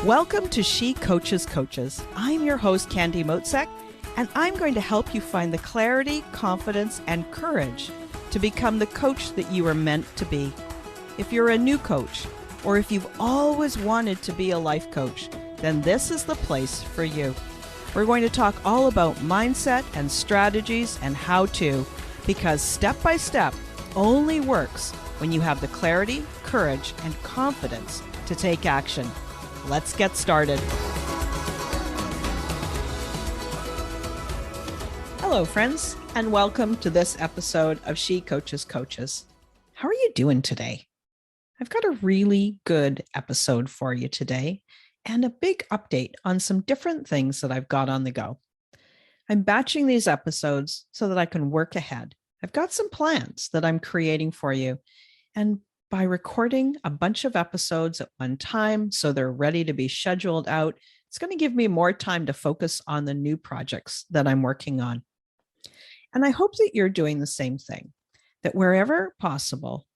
Welcome to She Coaches Coaches. I'm your host, Candy Motzek, and I'm going to help you find the clarity, confidence, and courage to become the coach that you are meant to be. If you're a new coach, or if you've always wanted to be a life coach, then this is the place for you. We're going to talk all about mindset and strategies and how to, because step by step only works when you have the clarity, courage, and confidence to take action. Let's get started. Hello, friends, and welcome to this episode of She Coaches Coaches. How are you doing today? I've got a really good episode for you today and a big update on some different things that I've got on the go. I'm batching these episodes so that I can work ahead. I've got some plans that I'm creating for you, and by recording a bunch of episodes at one time so they're ready to be scheduled out, it's going to give me more time to focus on the new projects that I'm working on. And I hope that you're doing the same thing, that wherever possible,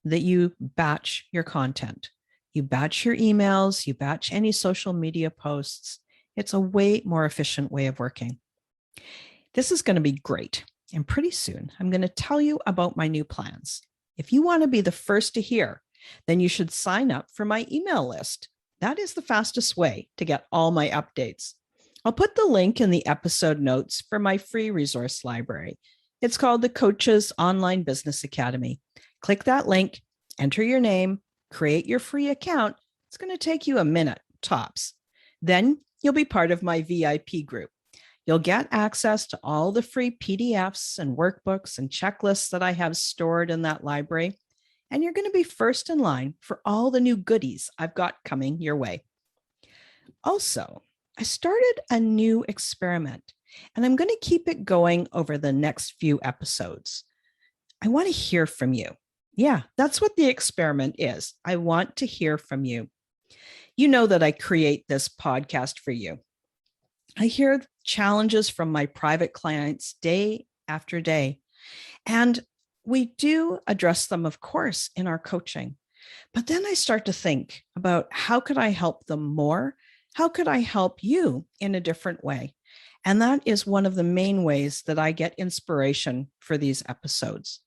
that you batch your content. You batch your emails, you batch any social media posts. It's a way more efficient way of working. This is going to be great. And pretty soon, I'm going to tell you about my new plans. If you want to be the first to hear, then you should sign up for my email list. That is the fastest way to get all my updates. I'll put the link in the episode notes for my free resource library. It's called the Coaches Online Business Academy. Click that link, enter your name, create your free account. It's going to take you a minute, tops. Then you'll be part of my VIP group. You'll get access to all the free PDFs and workbooks and checklists that I have stored in that library. And you're going to be first in line for all the new goodies I've got coming your way. Also, I started a new experiment, and I'm going to keep it going over the next few episodes. I want to hear from you. Yeah, that's what the experiment is. I want to hear from you. You know that I create this podcast for you. I hear challenges from my private clients day after day, and we do address them, of course, in our coaching. But then I start to think about how could I help them more? How could I help you in a different way? And that is one of the main ways that I get inspiration for these episodes.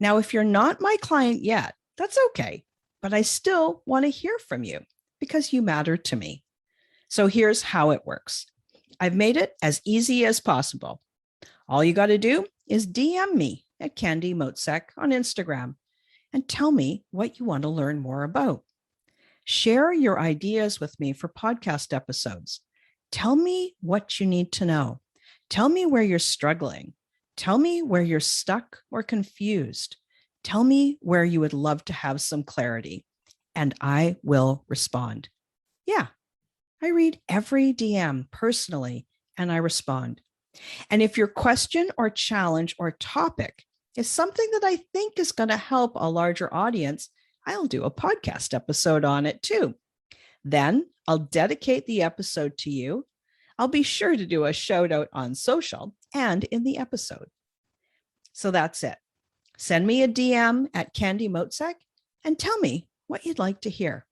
Now, if you're not my client yet, that's okay, but I still want to hear from you because you matter to me. So here's how it works. I've made it as easy as possible. All you got to do is DM me at Candy Motzek on Instagram and tell me what you want to learn more about. Share your ideas with me for podcast episodes. Tell me what you need to know. Tell me where you're struggling. Tell me where you're stuck or confused. Tell me where you would love to have some clarity, and I will respond. Yeah. I read every DM personally, and I respond. And if your question or challenge or topic is something that I think is going to help a larger audience, I'll do a podcast episode on it too. Then I'll dedicate the episode to you. I'll be sure to do a shout out on social and in the episode. So that's it. Send me a DM at Candy Motzek and tell me what you'd like to hear.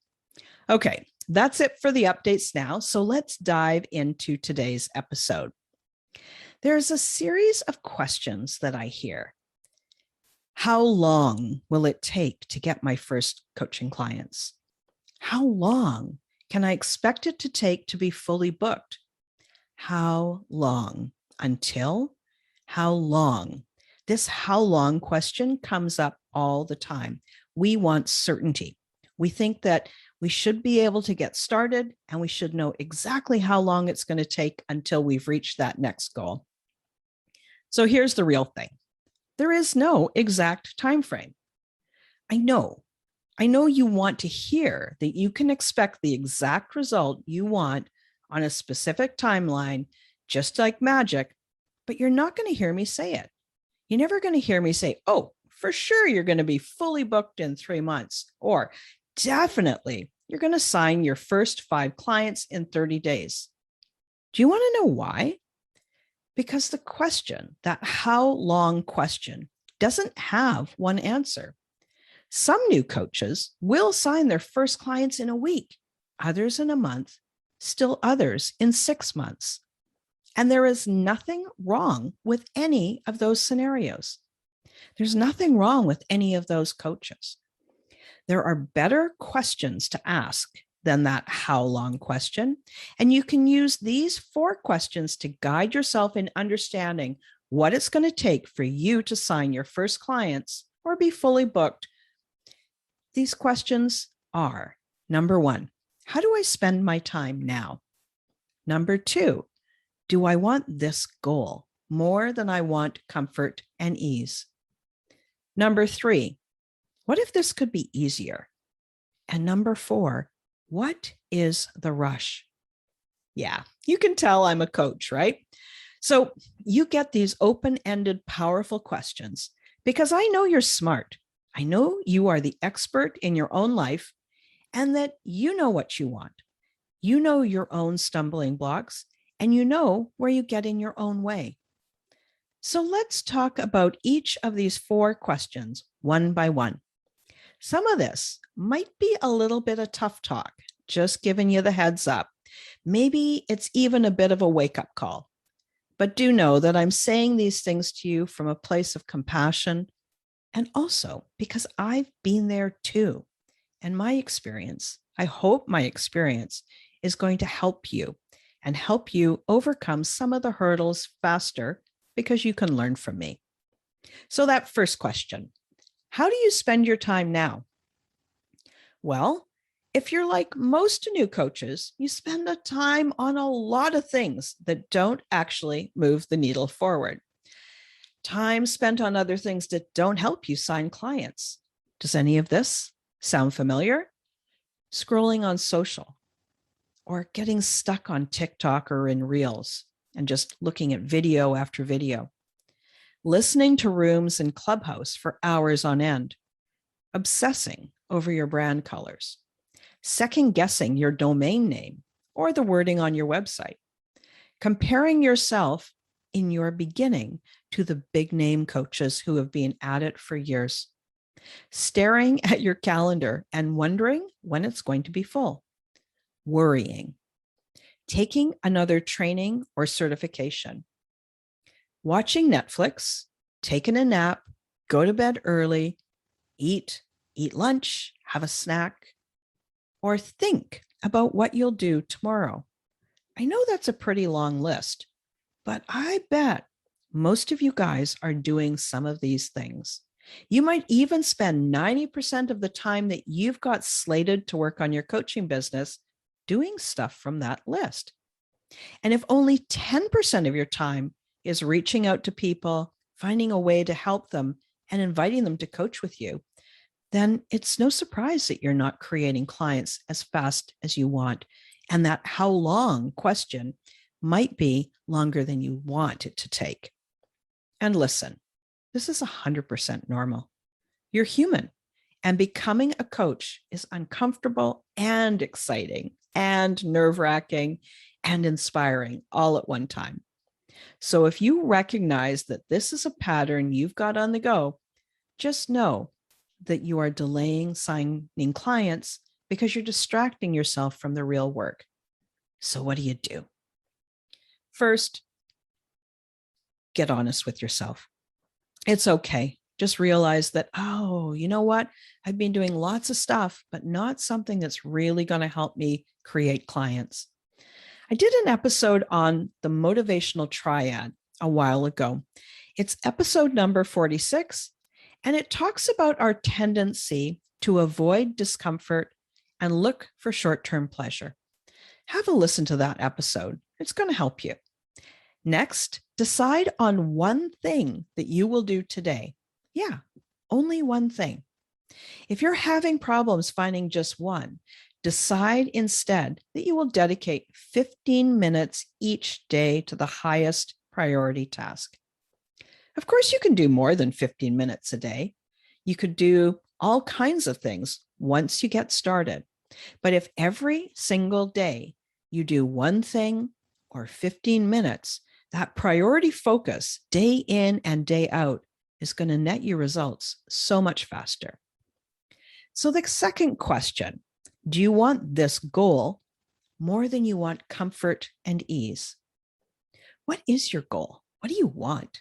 Okay. That's it for the updates now. So let's dive into today's episode. There's a series of questions that I hear. How long will it take to get my first coaching clients? How long can I expect it to take to be fully booked? How long? Until? How long? This how long question comes up all the time. We want certainty. We think that we should be able to get started, and we should know exactly how long it's going to take until we've reached that next goal. So here's the real thing. There is no exact time frame. I know you want to hear that you can expect the exact result you want on a specific timeline, just like magic, but you're not going to hear me say it. You're never going to hear me say, oh, for sure you're going to be fully booked in 3 months, or definitely, you're going to sign your first 5 clients in 30 days. Do you want to know why? Because the question, that how long question, doesn't have one answer. Some new coaches will sign their first clients in a week, others in a month, still others in 6 months. And there is nothing wrong with any of those scenarios. There's nothing wrong with any of those coaches. There are better questions to ask than that how long question. And you can use these 4 questions to guide yourself in understanding what it's going to take for you to sign your first clients or be fully booked. These questions are: number 1, how do I spend my time now? Number 2, do I want this goal more than I want comfort and ease? Number 3, what if this could be easier? And number 4, what is the rush? Yeah, you can tell I'm a coach, right? So you get these open-ended, powerful questions because I know you're smart. I know you are the expert in your own life and that you know what you want. You know your own stumbling blocks and you know where you get in your own way. So let's talk about each of these 4 questions one by one. Some of this might be a little bit of tough talk, just giving you the heads up. Maybe it's even a bit of a wake-up call. But do know that I'm saying these things to you from a place of compassion and also because I've been there too. And my experience, I hope my experience is going to help you and help you overcome some of the hurdles faster because you can learn from me. So that first question, how do you spend your time now? Well, if you're like most new coaches, you spend the time on a lot of things that don't actually move the needle forward. Time spent on other things that don't help you sign clients. Does any of this sound familiar? Scrolling on social or getting stuck on TikTok or in Reels and just looking at video after video. Listening to rooms in Clubhouse for hours on end. Obsessing over your brand colors. Second guessing your domain name or the wording on your website. Comparing yourself in your beginning to the big name coaches who have been at it for years. Staring at your calendar and wondering when it's going to be full. Worrying. Taking another training or certification. Watching Netflix, taking a nap, go to bed early, eat lunch, have a snack, or think about what you'll do tomorrow. I know that's a pretty long list, but I bet most of you guys are doing some of these things. You might even spend 90% of the time that you've got slated to work on your coaching business doing stuff from that list. And if only 10% of your time is reaching out to people, finding a way to help them, and inviting them to coach with you, then it's no surprise that you're not creating clients as fast as you want. And that how long question might be longer than you want it to take. And listen, this is 100% normal. You're human. And becoming a coach is uncomfortable and exciting and nerve-wracking and inspiring all at one time. So if you recognize that this is a pattern you've got on the go, just know that you are delaying signing clients because you're distracting yourself from the real work. So what do? First, get honest with yourself. It's okay. Just realize that, oh, you know what? I've been doing lots of stuff, but not something that's really going to help me create clients. I did an episode on the motivational triad a while ago. It's episode number 46, and it talks about our tendency to avoid discomfort and look for short-term pleasure. Have a listen to that episode. It's going to help you. Next, decide on one thing that you will do today. Yeah, only one thing. If you're having problems finding just one, decide instead that you will dedicate 15 minutes each day to the highest priority task. Of course, you can do more than 15 minutes a day. You could do all kinds of things once you get started. But if every single day you do one thing or 15 minutes, that priority focus day in and day out is going to net you results so much faster. So the second question, do you want this goal more than you want comfort and ease. What is your goal? What do you want?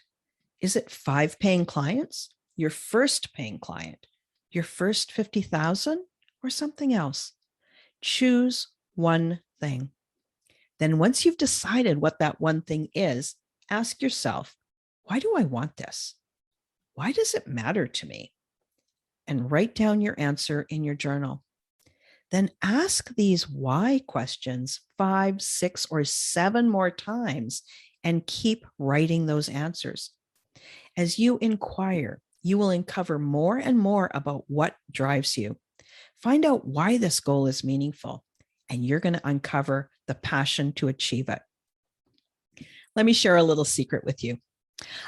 Is it 5 paying clients, your first paying client, your first 50,000, or something else? Choose one thing. Then once you've decided what that one thing is, ask yourself, why do I want this? Why does it matter to me? And write down your answer in your journal. Then ask these why questions 5, 6, or 7 more times and keep writing those answers. As you inquire, you will uncover more and more about what drives you. Find out why this goal is meaningful, and you're going to uncover the passion to achieve it. Let me share a little secret with you.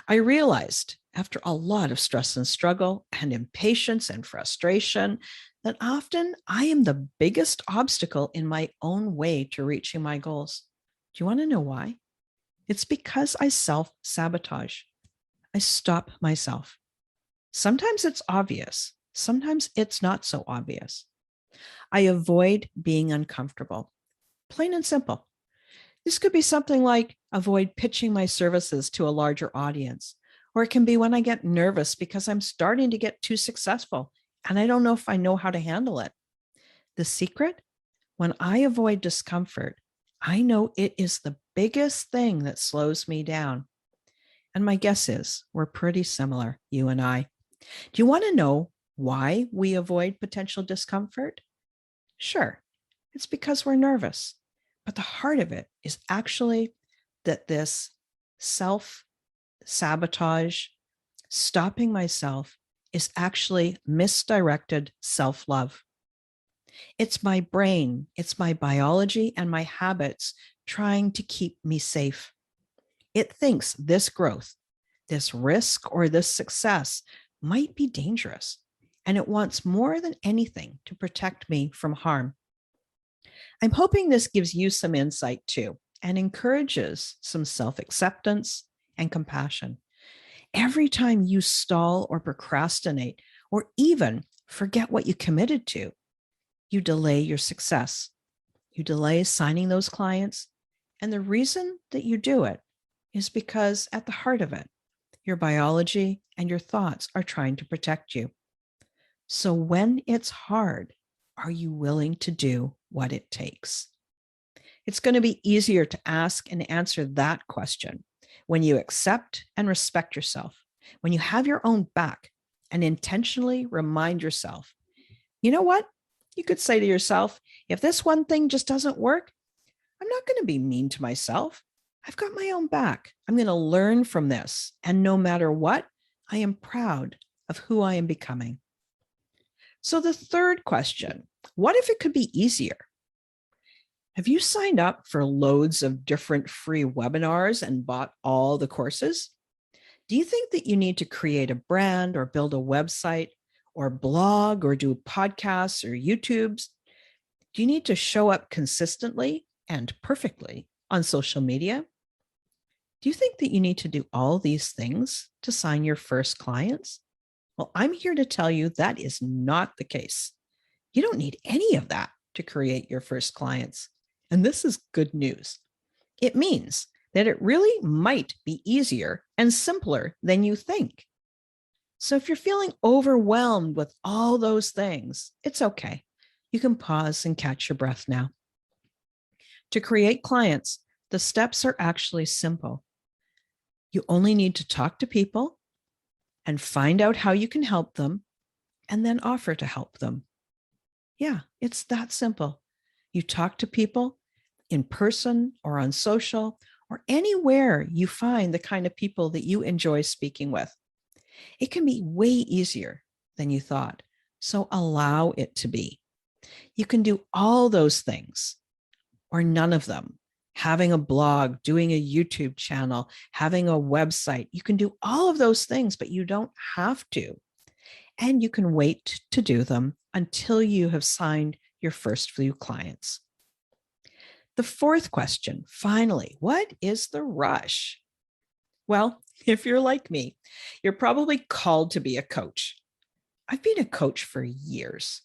I realized after a lot of stress and struggle and impatience and frustration that often I am the biggest obstacle in my own way to reaching my goals. Do you want to know why? It's because I self-sabotage. I stop myself. Sometimes it's obvious. Sometimes it's not so obvious. I avoid being uncomfortable. Plain and simple. This could be something like avoid pitching my services to a larger audience, or it can be when I get nervous because I'm starting to get too successful and I don't know if I know how to handle it. The secret? When I avoid discomfort, I know it is the biggest thing that slows me down. And my guess is we're pretty similar, you and I. Do you want to know why we avoid potential discomfort? Sure, it's because we're nervous. But the heart of it is actually that this self-sabotage, stopping myself, is actually misdirected self-love. It's my brain, it's my biology and my habits trying to keep me safe. It thinks this growth, this risk, or this success might be dangerous, and it wants more than anything to protect me from harm. I'm hoping this gives you some insight too and encourages some self-acceptance and compassion. Every time you stall or procrastinate, or even forget what you committed to, you delay your success. You delay signing those clients. And the reason that you do it is because at the heart of it, your biology and your thoughts are trying to protect you. So when it's hard, are you willing to do what it takes? It's going to be easier to ask and answer that question when you accept and respect yourself, when you have your own back and intentionally remind yourself, you know what? You could say to yourself, if this one thing just doesn't work, I'm not going to be mean to myself. I've got my own back. I'm going to learn from this. And no matter what, I am proud of who I am becoming. So the third question, what if it could be easier? Have you signed up for loads of different free webinars and bought all the courses? Do you think that you need to create a brand or build a website or blog or do podcasts or YouTubes? Do you need to show up consistently and perfectly on social media? Do you think that you need to do all these things to sign your first clients? Well, I'm here to tell you that is not the case. You don't need any of that to create your first clients. And this is good news. It means that it really might be easier and simpler than you think. So if you're feeling overwhelmed with all those things, it's okay. You can pause and catch your breath now. To create clients, the steps are actually simple. You only need to talk to people and find out how you can help them and then offer to help them. Yeah, it's that simple. You talk to people in person or on social or anywhere you find the kind of people that you enjoy speaking with. It can be way easier than you thought. So allow it to be. You can do all those things or none of them. Having a blog, doing a YouTube channel, having a website. You can do all of those things, but you don't have to. And you can wait to do them until you have signed your first few clients. The fourth question, finally, what is the rush? Well, if you're like me, you're probably called to be a coach. I've been a coach for years.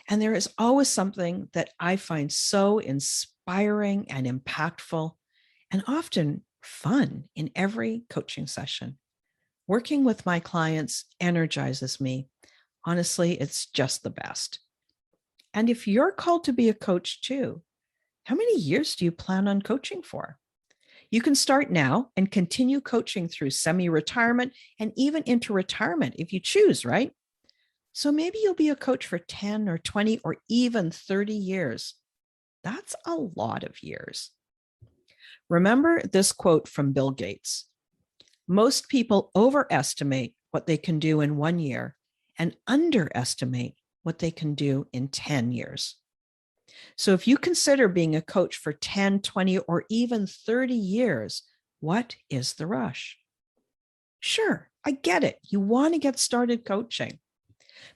And there is always something that I find so inspiring and impactful and often fun in every coaching session. Working with my clients energizes me. Honestly, it's just the best. And if you're called to be a coach too, how many years do you plan on coaching for? You can start now and continue coaching through semi-retirement and even into retirement if you choose, right? So maybe you'll be a coach for 10 or 20 or even 30 years. That's a lot of years. Remember this quote from Bill Gates. Most people overestimate what they can do in 1 year and underestimate what they can do in 10 years. So if you consider being a coach for 10, 20, or even 30 years, what is the rush? Sure, I get it. You want to get started coaching.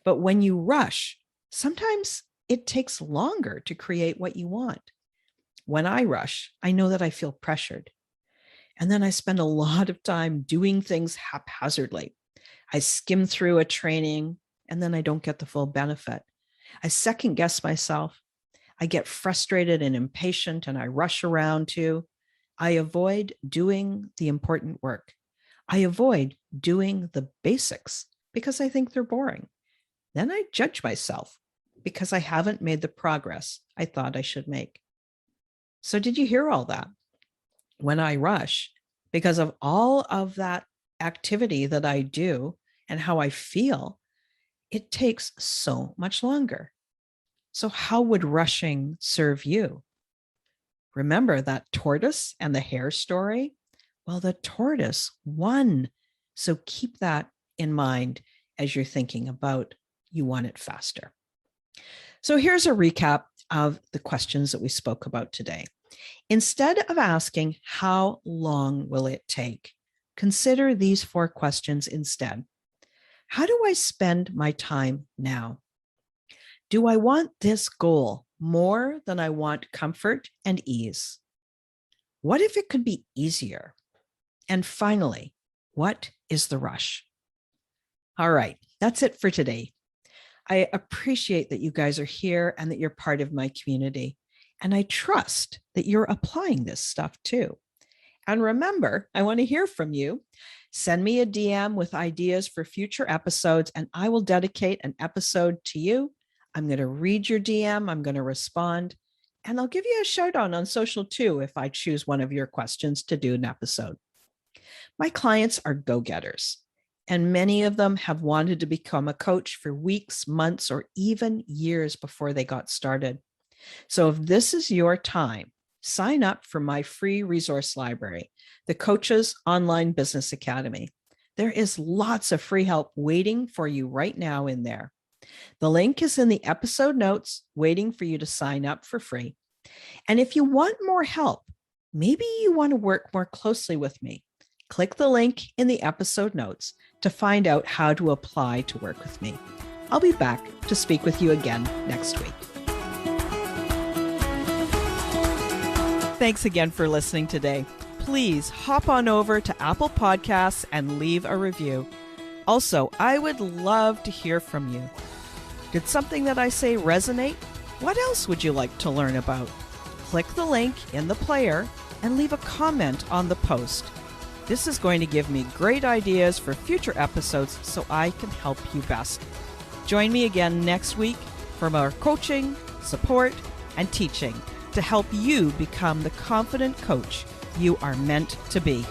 But when you rush, sometimes it takes longer to create what you want. When I rush, I know that I feel pressured. And then I spend a lot of time doing things haphazardly. I skim through a training and then I don't get the full benefit. I second guess myself. I get frustrated and impatient and I rush around too. I avoid doing the important work. I avoid doing the basics because I think they're boring. Then I judge myself because I haven't made the progress I thought I should make. So did you hear all that? When I rush, because of all of that activity that I do and how I feel, it takes so much longer. So how would rushing serve you? Remember that tortoise and the hare story? Well, the tortoise won. So keep that in mind as you're thinking about you want it faster. So here's a recap of the questions that we spoke about today. Instead of asking, how long will it take? Consider these 4 questions instead. How do I spend my time now? Do I want this goal more than I want comfort and ease? What if it could be easier? And finally, what is the rush? All right, that's it for today. I appreciate that you guys are here and that you're part of my community. And I trust that you're applying this stuff too. And remember, I want to hear from you. Send me a DM with ideas for future episodes, and I will dedicate an episode to you. I'm going to read your DM. I'm going to respond, and I'll give you a shout out on social too if I choose one of your questions to do an episode. My clients are go-getters, and many of them have wanted to become a coach for weeks, months, or even years before they got started. So if this is your time, sign up for my free resource library, the Coaches Online Business Academy. There is lots of free help waiting for you right now in there. The link is in the episode notes, waiting for you to sign up for free. And if you want more help, maybe you want to work more closely with me, click the link in the episode notes to find out how to apply to work with me. I'll be back to speak with you again next week. Thanks again for listening today. Please hop on over to Apple Podcasts and leave a review. Also, I would love to hear from you. Did something that I say resonate? What else would you like to learn about? Click the link in the player and leave a comment on the post. This is going to give me great ideas for future episodes so I can help you best. Join me again next week for more coaching, support, and teaching to help you become the confident coach you are meant to be.